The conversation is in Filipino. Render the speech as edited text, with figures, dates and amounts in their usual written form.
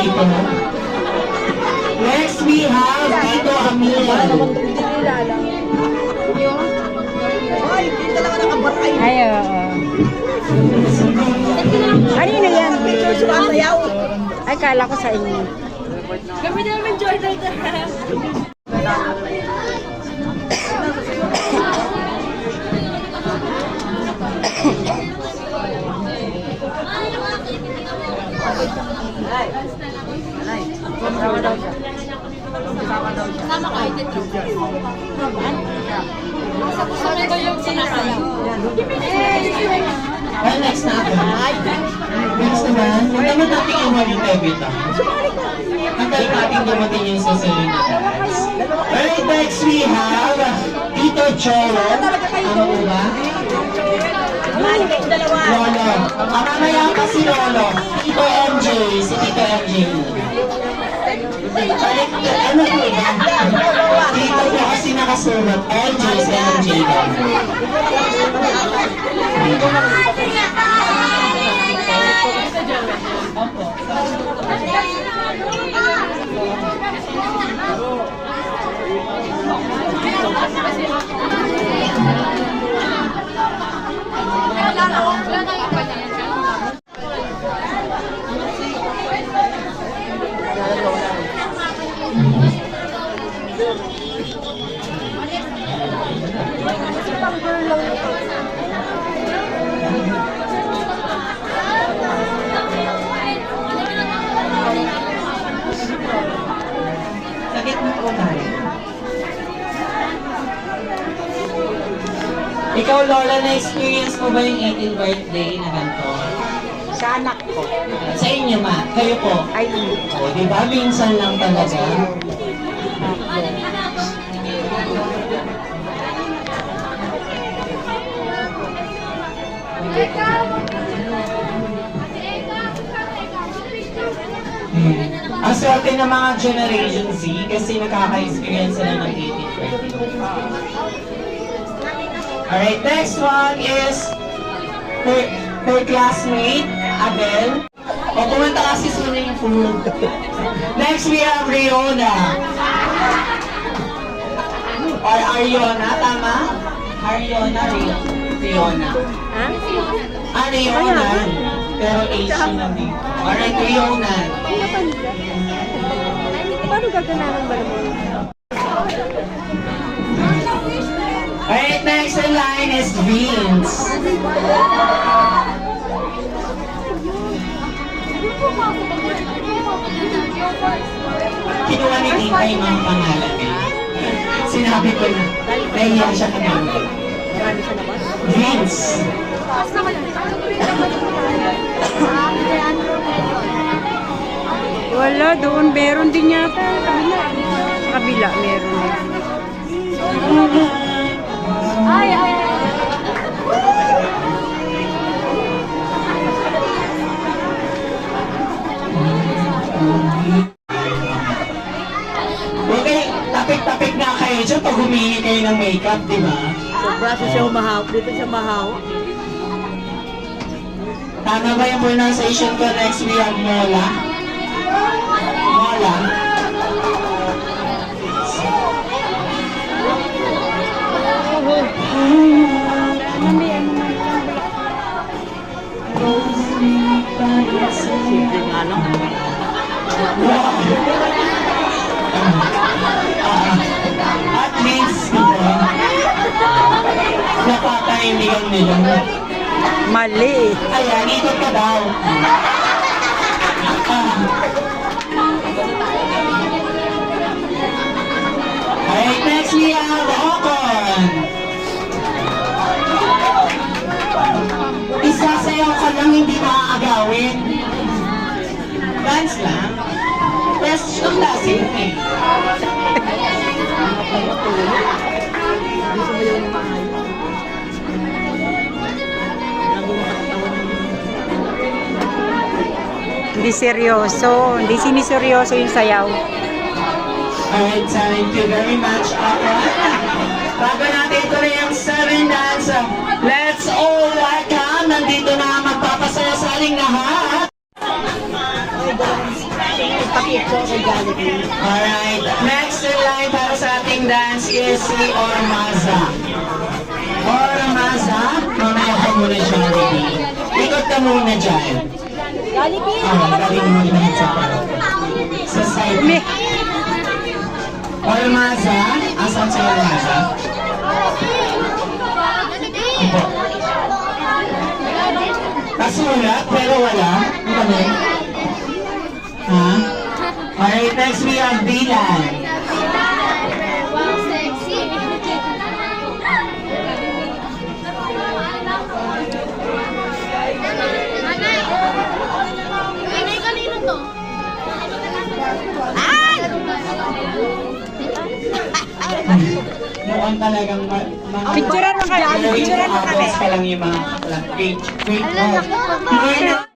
dito. Next, we have Tito Amil. Ay, hindi talaga nakabaray. Ay, oo. Ano na yan? Sumasayaw. Ay, kala ko sa inyo. Kami namin Jordan. Sama ka, ito. Sama ko yung sinasayaw. Well, next na ako. Next naman, yung naman natin yung Mario Tevita. Hanggang natin dumating yung susunod na dance. Alright, next we have Tito Cholo. Ano ba? Lolo. Mamaya pa si Lolo. Tito MJ. Si Tito MJ. Balik, ano po ba? Tito po kasi nakasulat. MJ si MJ. Sakit mo po tayo. Ikaw, Lola, na-experience mo ba yung 18th birthday na ganito? Sa anak ko. Sa inyo, ma. Kayo po. Ay, hindi. O, di ba? Minsan lang talaga. Ang swerte ng mga Generation Z kasi nakaka-experience sila ng 18th birthday. Alright, next one is her classmate, Abel. O, kumanta kasi sila yung food. Next, we have Riona. Or Ariona, tama? Ariona, Riona. Ha? Riona. Pero Asian na dito. Alright, Riona. Paano gaganahan ba naman? Alright, next in line is Vince. Kinuha ni Tita yung mga pangalan niya. Sinabi ko na, nahiya siya kanina. Vince. Wala, doon meron din yata. Kabila. Sa kabila, meron din. Ay, ay, ay. Okay, tapik-tapik na kayo dyan pag humingi kayo ng makeup, di ba? Sobra siya humahawak. Dito siya mahawak. Tama ba yung pronunciation ko? Next we have Mola. Mola. Simple nga lang. At least, napakaindihan nila. Mali. Ayan, ikot ka daw. Alright, next we have Ocon. Isasayaw ka lang, hindi maaagawin. Dance lang. Best yung lasing eh. Hindi seryoso. Hindi siniseryoso yung sayaw. Alright, thank you very much, Ocon. Bago natin tuloy ang 7 dance, let's all welcome. Nandito na ang magpapasaya sa aling lahat. Papapicture kay Jollibee. Alright, next in line para sa ating dance is si Ormaza. Ormaza, mamaya ka muna Jollibee. Ikot ka muna dyan. Jollibee! Galing mo naman sa side. Ormaza, asan si Ormaza? Opo. Kasulat, pero wala. Ano kami? Ha? Alright, next we have Dylan. Wow, sexy. Nanay! Nanay, kanino to? Ay! Mukhang talagang Picturean mo kami. Picturean mo kami. pa lang yung mga grade 1.